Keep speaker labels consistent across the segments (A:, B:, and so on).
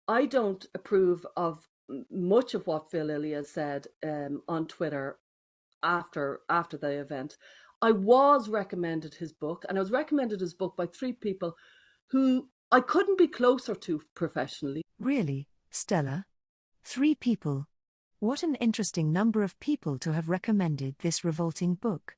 A: I don't approve of much of what Phil Ilya said on Twitter after the event. I was recommended his book, and I was recommended his book by three people who I couldn't be closer to professionally.
B: Really, Stella? 3 people. What an interesting number of people to have recommended this revolting book.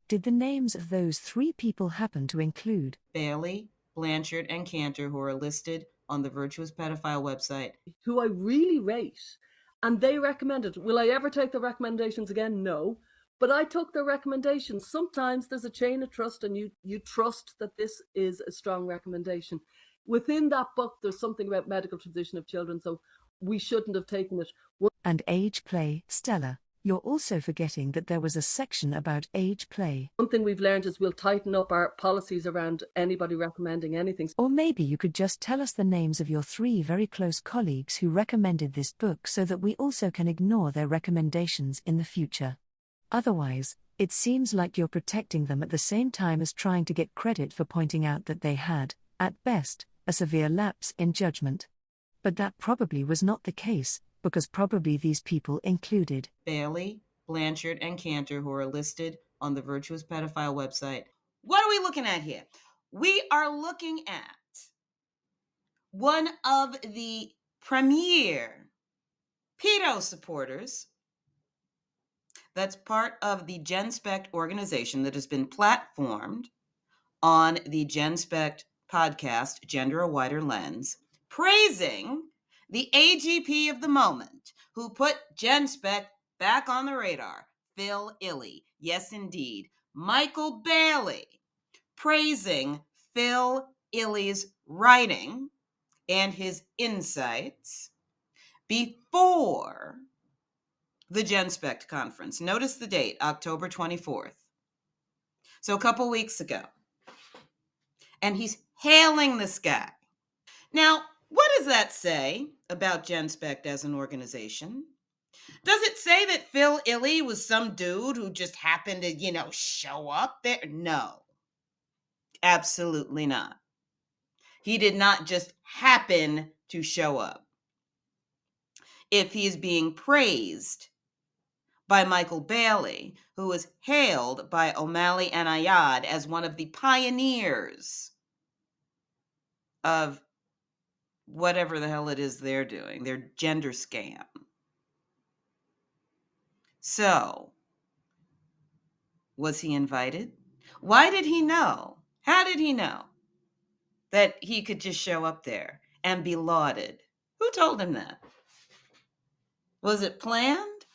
B: Did the names of those 3 people happen to include
C: Bailey, Blanchard, and Cantor, who are listed on the Virtuous Pedophile website,
A: who I really rate, and they recommended. Will I ever take the recommendations again? No. But I took their recommendations. Sometimes there's a chain of trust, and you trust that this is a strong recommendation. Within that book, there's something about medical transition of children, so we shouldn't have taken it.
B: and age play? Stella, you're also forgetting that there was a section about age play.
A: One thing we've learned is we'll tighten up our policies around anybody recommending anything.
B: Or maybe you could just tell us the names of your 3 very close colleagues who recommended this book so that we also can ignore their recommendations in the future. Otherwise, it seems like you're protecting them at the same time as trying to get credit for pointing out that they had, at best, a severe lapse in judgment. But that probably was not the case, because probably these people included
C: Bailey, Blanchard, and Cantor, who are listed on the Virtuous Pedophile website. What are we looking at here? We are looking at one of the premier pedo supporters that's part of the Genspect organization that has been platformed on the Genspect podcast, Gender a Wider Lens, praising the AGP of the moment, who put Genspect back on the radar, Phil Illy. Yes, indeed. Michael Bailey, praising Phil Illy's writing and his insights before the Genspect conference. Notice the date, October 24th. So a couple weeks ago. And he's hailing this guy. Now, what does that say about Genspect as an organization? Does it say that Phil Illy was some dude who just happened to, show up there? No, absolutely not. He did not just happen to show up. If he is being praised by Michael Bailey, who is hailed by O'Malley and Ayad as one of the pioneers of whatever the hell it is they're doing, their gender scam. So, was he invited? Why did he know? How did he know that he could just show up there and be lauded? Who told him that? Was it planned?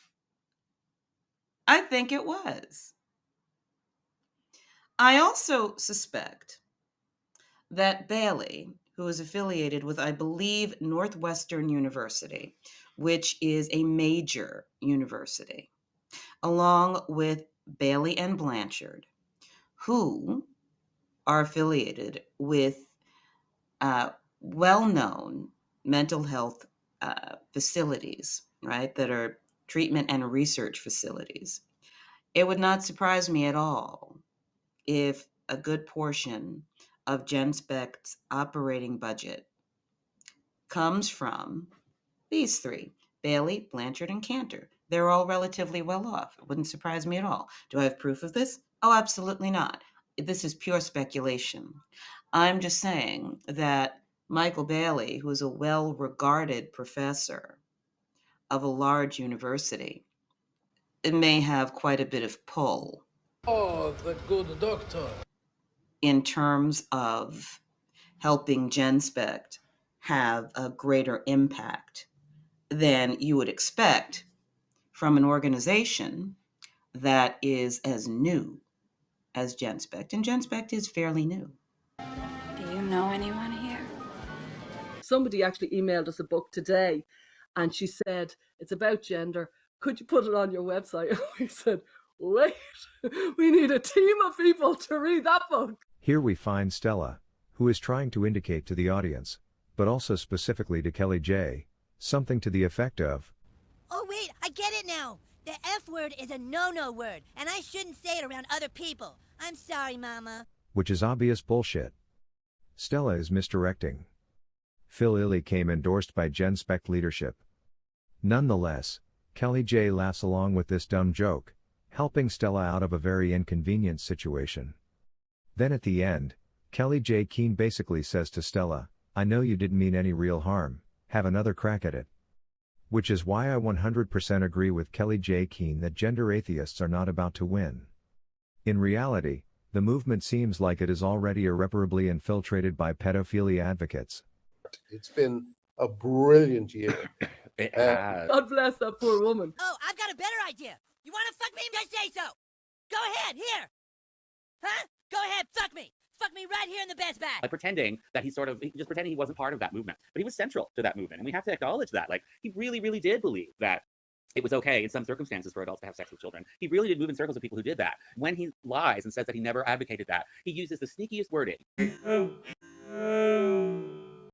C: I think it was. I also suspect that Bailey, who is affiliated with, I believe, Northwestern University, which is a major university, along with Bailey and Blanchard, who are affiliated with well-known mental health facilities, right, that are treatment and research facilities. It would not surprise me at all if a good portion of Genspect's operating budget comes from these 3, Bailey, Blanchard, and Cantor. They're all relatively well off. It wouldn't surprise me at all. Do I have proof of this? Oh, absolutely not. This is pure speculation. I'm just saying that Michael Bailey, who is a well-regarded professor of a large university, it may have quite a bit of pull.
D: Oh, the good doctor.
C: In terms of helping Genspect have a greater impact than you would expect from an organization that is as new as Genspect. And Genspect is fairly new.
E: Do you know anyone here?
A: Somebody actually emailed us a book today, and she said, it's about gender. Could you put it on your website? We said, wait, we need a team of people to read that book.
F: Here we find Stella, who is trying to indicate to the audience, but also specifically to Kellie-Jay, something to the effect of,
G: oh wait, I get it now. The F word is a no-no word, and I shouldn't say it around other people. I'm sorry, Mama.
F: which is obvious bullshit. Stella is misdirecting. Phil Illy came endorsed by Genspect leadership. Nonetheless, Kellie-Jay laughs along with this dumb joke, helping Stella out of a very inconvenient situation. Then at the end, Kellie-Jay Keen basically says to Stella, "I know you didn't mean any real harm, have another crack at it." Which is why I 100% agree with Kellie-Jay Keen that gender atheists are not about to win. In reality, the movement seems like it is already irreparably infiltrated by pedophilia advocates.
H: It's been a brilliant year.
I: It has.
A: God bless that poor woman.
G: Oh, I've got a better idea. You want to fuck me? Just say so. Go ahead, here. Huh? Go ahead, fuck me. Fuck me right here in the best bag.
I: Like pretending that just pretending he wasn't part of that movement. But he was central to that movement. And we have to acknowledge that. Like, he really, really did believe that it was okay in some circumstances for adults to have sex with children. He really did move in circles of people who did that. When he lies and says that he never advocated that, he uses the sneakiest wording.